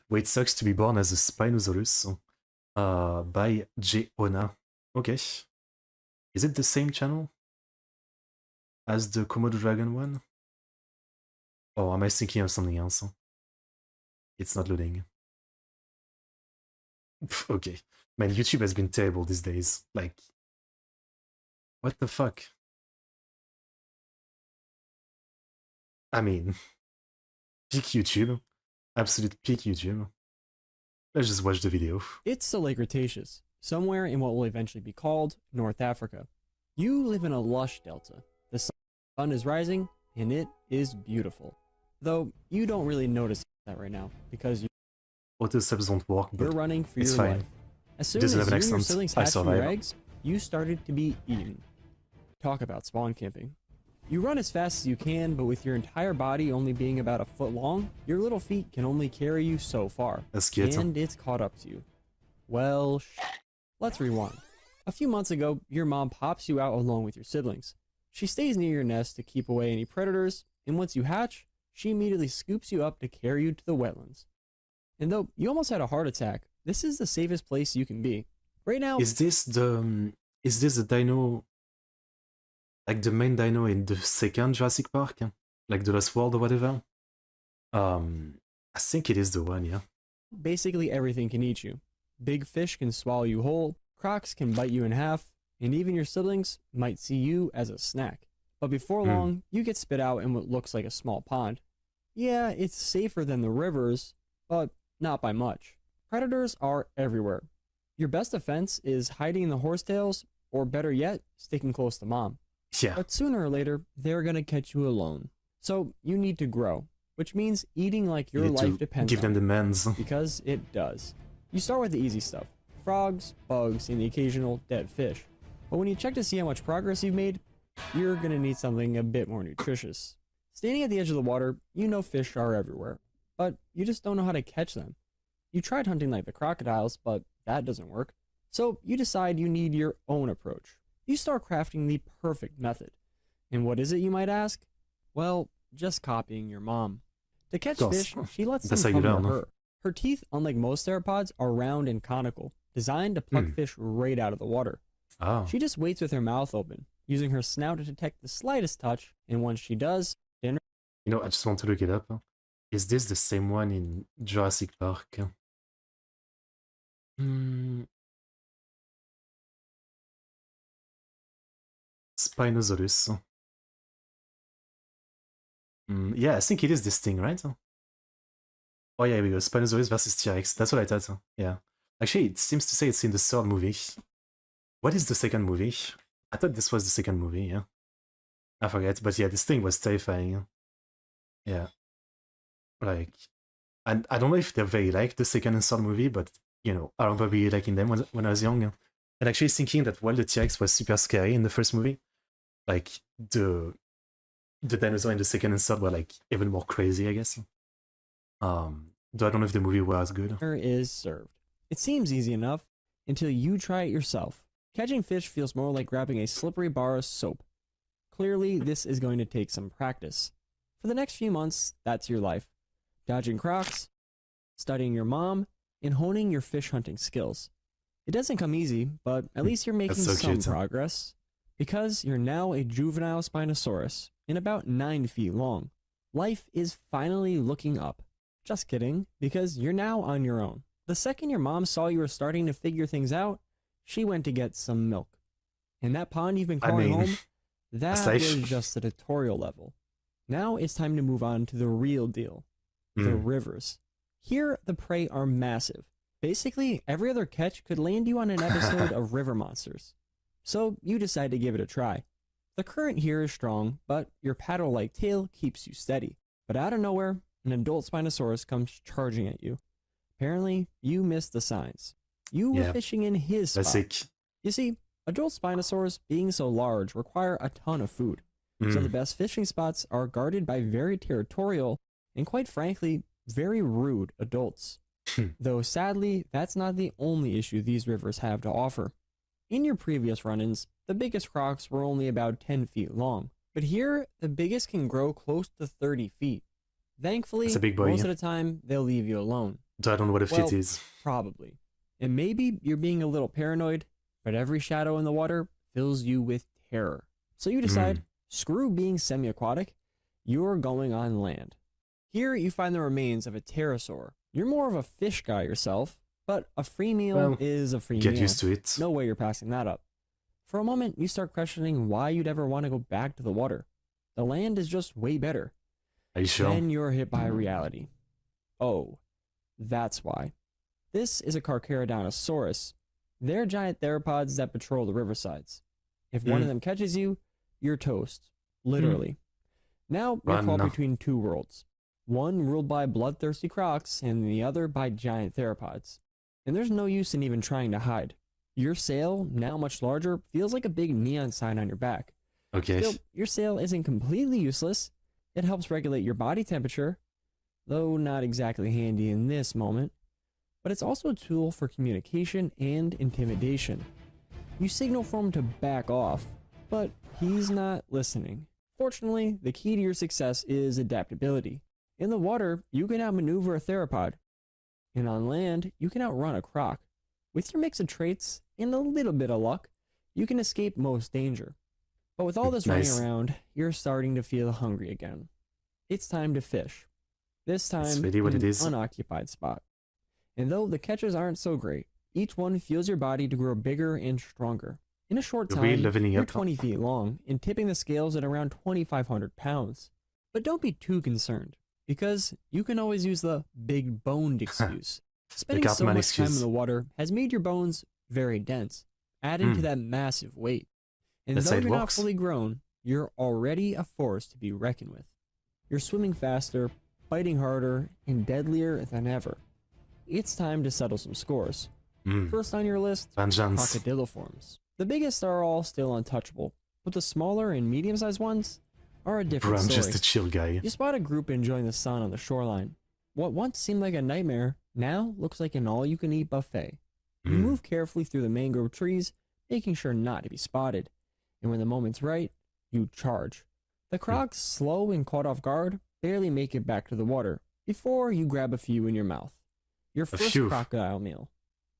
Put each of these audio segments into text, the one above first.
Way It Sucks to Be Born as a Spinosaurus by Hona. Okay. Is it the same channel as the Komodo Dragon one? Oh, am I thinking of something else? It's not loading. Okay. Man, YouTube has been terrible these days. Like, what the fuck? I mean, peak YouTube. Absolute peak YouTube. Let's just watch the video. It's the Lake Cretaceous, somewhere in what will eventually be called North Africa. You live in a lush delta. The sun is rising, and it is beautiful. Though you don't really notice that right now, because Auto subs don't work, but you're running for it's your fine. life. As soon Does as it have an you and your accent? siblings I hatched from your survive. eggs, you started to be eaten. Talk about spawn camping. You run as fast as you can, but with your entire body only being about a foot long, your little feet can only carry you so far. That's cute. And it's caught up to you. Well, let's rewind. A few months ago, your mom pops you out along with your siblings. She stays near your nest to keep away any predators, and once you hatch, she immediately scoops you up to carry you to the wetlands. And though you almost had a heart attack, this is the safest place you can be. Right now, Is this the dino, like the main dino in the second Jurassic Park? Like the Lost World or whatever? I think it is the one, yeah. basically everything can eat you. Big fish can swallow you whole, crocs can bite you in half, and even your siblings might see you as a snack. But before long, you get spit out in what looks like a small pond. Yeah, it's safer than the rivers, but not by much. Predators are everywhere. Your best defense is hiding in the horsetails, or better yet, sticking close to mom. Yeah. But sooner or later, they're gonna catch you alone. So you need to grow, which means eating like your You need life to depends give on them it, the mans. because it does. You start with the easy stuff: frogs, bugs, and the occasional dead fish. But when you check to see how much progress you've made, you're gonna need something a bit more nutritious. Standing at the edge of the water, you know fish are everywhere, but you just don't know how to catch them. You tried hunting like the crocodiles, but that doesn't work. So you decide you need your own approach. You start crafting the perfect method. And what is it, you might ask? Well, just copying your mom. To catch Course. fish, she lets That's them how you come to learn. her. Her teeth, unlike most theropods, are round and conical, designed to pluck fish right out of the water. Oh. She just waits with her mouth open, using her snout to detect the slightest touch, and once she does, dinner You know, I just want to look it up. Is this the same one in Jurassic Park? Spinosaurus. Yeah, I think it is this thing, right? Oh yeah, here we go. Spinosaurus versus T-Rex. That's what I thought. Yeah. Actually, it seems to say it's in the third movie. What is the second movie? I thought this was the second movie, yeah. I forget, but yeah, this thing was terrifying. Yeah. Like, and I don't know if they're very like the second and third movie, but, you know, I remember really liking them when I was young. And actually thinking that while the T-Rex was super scary in the first movie, like, the dinosaur in the second and third were, like, even more crazy, I guess. Though I don't know if the movie was good. is served. It seems easy enough until you try it yourself. Catching fish feels more like grabbing a slippery bar of soap. Clearly, this is going to take some practice. For the next few months, that's your life. Dodging crocs, studying your mom, and honing your fish hunting skills. It doesn't come easy, but at least you're making so some cute. progress. Because you're now a juvenile Spinosaurus and about 9 feet long. Life is finally looking up. Just kidding, because you're now on your own. The second your mom saw you were starting to figure things out, she went to get some milk. And that pond you've been calling home, that like- was just the tutorial level. Now it's time to move on to the real deal. The rivers. Here, the prey are massive. Basically, every other catch could land you on an episode of River Monsters. So you decide to give it a try. The current here is strong, but your paddle-like tail keeps you steady. But out of nowhere, an adult Spinosaurus comes charging at you. Apparently, you missed the signs. You were fishing in his spot. Classic. You see, adult Spinosaurus, being so large, require a ton of food. So the best fishing spots are guarded by very territorial and, quite frankly, very rude adults. Though sadly, that's not the only issue these rivers have to offer. In your previous run-ins, the biggest crocs were only about 10 feet long. But here, the biggest can grow close to 30 feet. Thankfully, That's a big boy, most yeah. of the time, they'll leave you alone. I don't know what a Well, fit is. probably. And maybe you're being a little paranoid, but every shadow in the water fills you with terror. So you decide, screw being semi-aquatic, you're going on land. Here you find the remains of a pterosaur. You're more of a fish guy yourself, but a free meal Well, is a free Get meal. used to it. No way you're passing that up. For a moment, you start questioning why you'd ever want to go back to the water. The land is just way better. Are you sure? Then you're hit by reality. Oh, that's why. This is a Carcharodontosaurus. They're giant theropods that patrol the riversides. If one of them catches you, you're toast. Literally. Now you're Run. caught between two worlds. One ruled by bloodthirsty crocs and the other by giant theropods. And there's no use in even trying to hide. Your sail, now much larger, feels like a big neon sign on your back. Okay. Still, your sail isn't completely useless. It helps regulate your body temperature, though not exactly handy in this moment. But it's also a tool for communication and intimidation. You signal for him to back off, but he's not listening. Fortunately, the key to your success is adaptability. In the water, you can outmaneuver a theropod, and on land, you can outrun a croc. With your mix of traits and a little bit of luck, you can escape most danger. But with all this Nice. running around, you're starting to feel hungry again. It's time to fish. This time really what in it an is. unoccupied spot. And though the catches aren't so great, each one fuels your body to grow bigger and stronger. In a short You're time, really leveling you're up. 20 feet long and tipping the scales at around 2,500 pounds. But don't be too concerned, because you can always use the big boned excuse. Spending so Cartman much time in excuse. the water has made your bones very dense, adding to that massive weight. And That's though how it you're not works. fully grown, you're already a force to be reckoned with. You're swimming faster, biting harder, and deadlier than ever. It's time to settle some scores. First on your list, Vengeance. crocodiliforms. The biggest are all still untouchable, but the smaller and medium-sized ones are a Bro, different I'm story. just a chill guy. You spot a group enjoying the sun on the shoreline. What once seemed like a nightmare now looks like an all-you-can-eat buffet. You move carefully through the mangrove trees, making sure not to be spotted. And when the moment's right, you charge. The crocs, slow and caught off guard, barely make it back to the water before you grab a few in your mouth. Your first few. crocodile meal.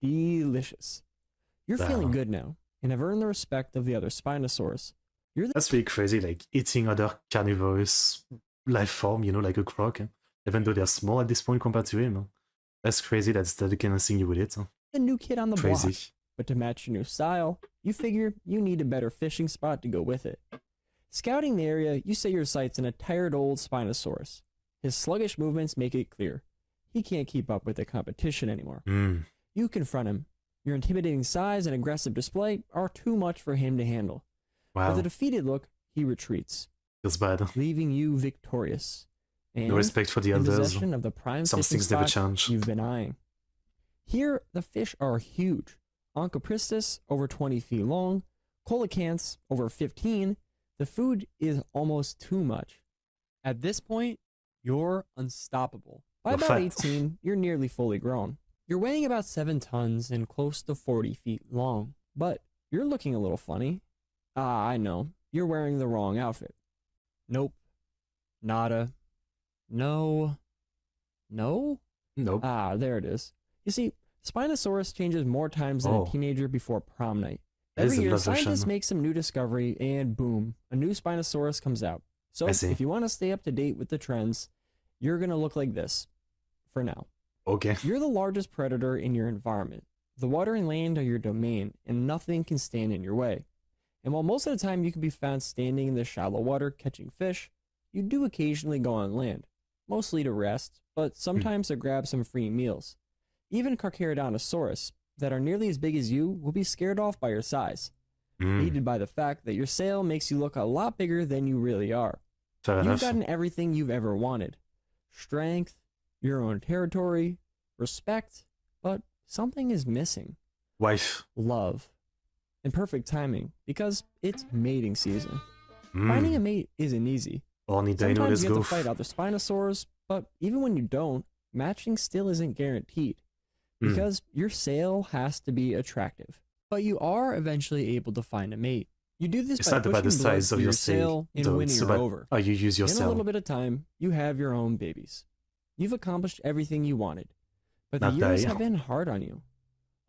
Delicious. You're feeling good now and have earned the respect of the other Spinosaurus. You're the That's really crazy, like eating other carnivorous life form, you know, like a croc. Even though they're small at this point compared to him. That's crazy, that's the kind of thing you would eat. new kid on the block. Crazy. But to match your new style, you figure you need a better fishing spot to go with it. Scouting the area, you set your sights on a tired old Spinosaurus. His sluggish movements make it clear he can't keep up with the competition anymore. You confront him. Your intimidating size and aggressive display are too much for him to handle. Wow. With a defeated look, he retreats, Feels bad. leaving you victorious. And No respect for the in elders. possession of the prime Some fishing things never spot change. you've been eyeing. Here, the fish are huge. Onchopristis, over 20 feet long. Coelacanths, over 15. The food is almost too much. At this point, you're unstoppable. By You're about fat. 18, you're nearly fully grown. You're weighing about 7 tons and close to 40 feet long. But you're looking a little funny. Ah, I know. You're wearing the wrong outfit. Nope. Nada. No. No? Nope. Ah, there it is. You see, Spinosaurus changes more times than Oh. a teenager before prom night. That is Every a year, blood scientists version. make some new discovery, and boom, a new Spinosaurus comes out. So, I see. if you want to stay up to date with the trends, you're going to look like this. For now. Okay. You're the largest predator in your environment. The water and land are your domain, and nothing can stand in your way. And while most of the time you can be found standing in the shallow water catching fish, you do occasionally go on land, mostly to rest, but sometimes to grab some free meals. Even Carcharodontosaurus, that are nearly as big as you, will be scared off by your size, aided by the fact that your sail makes you look a lot bigger than you really are. Fair You've enough. gotten everything you've ever wanted. Strength, your own territory, respect, but something is missing. Wife. Love. And perfect timing, because it's mating season. Finding a mate isn't easy. Only dino, Sometimes let's you have go. to fight other Spinosaurs, but even when you don't, matching still isn't guaranteed. Because your sail has to be attractive. But you are eventually able to find a mate. You do this It's by not about pushing the blood size of through your your sail, sail and though. winning It's her about over. how you use your In a sail. little bit of time, you have your own babies. You've accomplished everything you wanted. But the not years die. have been hard on you.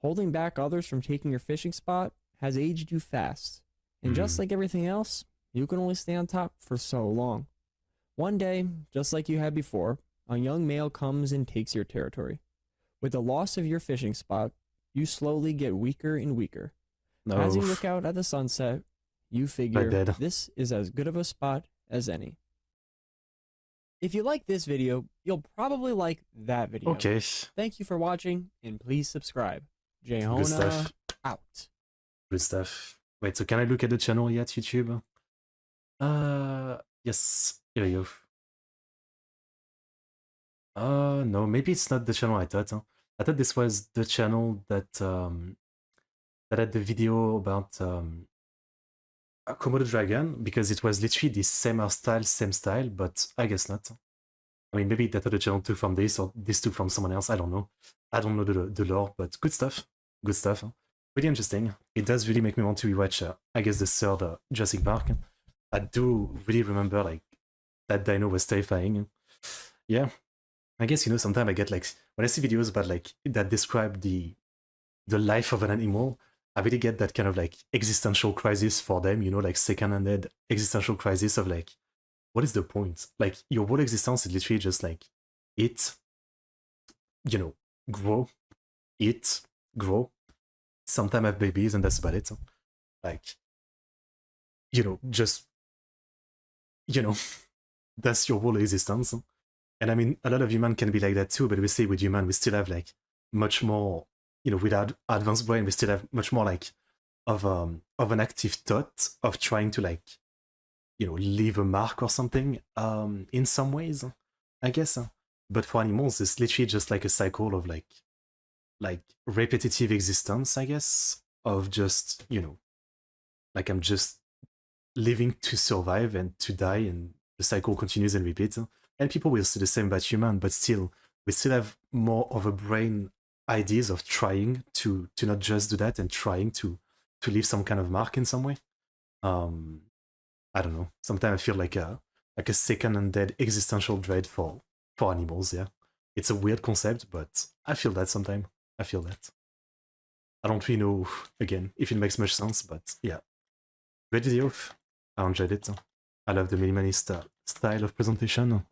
Holding back others from taking your fishing spot has aged you fast. And just like everything else, you can only stay on top for so long. One day, just like you had before, a young male comes and takes your territory. With the loss of your fishing spot, you slowly get weaker and weaker. No, As you look out at the sunset, you figure dead. this is as good of a spot as any. If you like this video, you'll probably like that video. Okay, Thank you for watching, and please subscribe. good Hona stuff. out. Good stuff. Wait, so can I look at the channel yet, YouTube? Yes, here we go. No, maybe it's not the channel I thought. Huh? I thought this was the channel that that had the video about Komodo dragon, because it was literally the same art same style, but I guess not. I mean, maybe that other channel took from this, or this took from someone else. I don't know. I don't know the lore, but good stuff. Good stuff. Huh? Pretty interesting. It does really make me want to rewatch, I guess, the third Jurassic Park. I do really remember, like, that dino was terrifying. Yeah. I guess, you know, sometimes I get, like, when I see videos about, like, that describe the life of an animal, I really get that kind of, like, existential crisis for them, you know, like, second-handed existential crisis of, like, what is the point? Like, your whole existence is literally just, like, eat, you know, grow, eat, grow, sometimes have babies, and that's about it. Like, you know, just, you know, that's your whole existence. And I mean, a lot of human can be like that too, but we say with human, we still have like much more, you know, without advanced brain, we still have much more like of an active thought of trying to, like, you know, leave a mark or something, in some ways, I guess. But for animals, it's literally just like a cycle of like repetitive existence, I guess, of just, you know, like, I'm just living to survive and to die, and the cycle continues and repeats. And people will say the same about human, but still, we still have more of a brain ideas of trying to not just do that and trying to leave some kind of mark in some way. I don't know. Sometimes I feel like a second and dead existential dread for animals. Yeah, it's a weird concept, but I feel that sometimes. I feel that. I don't really know again if it makes much sense, but yeah, great video. I enjoyed it. I love the minimalist style of presentation.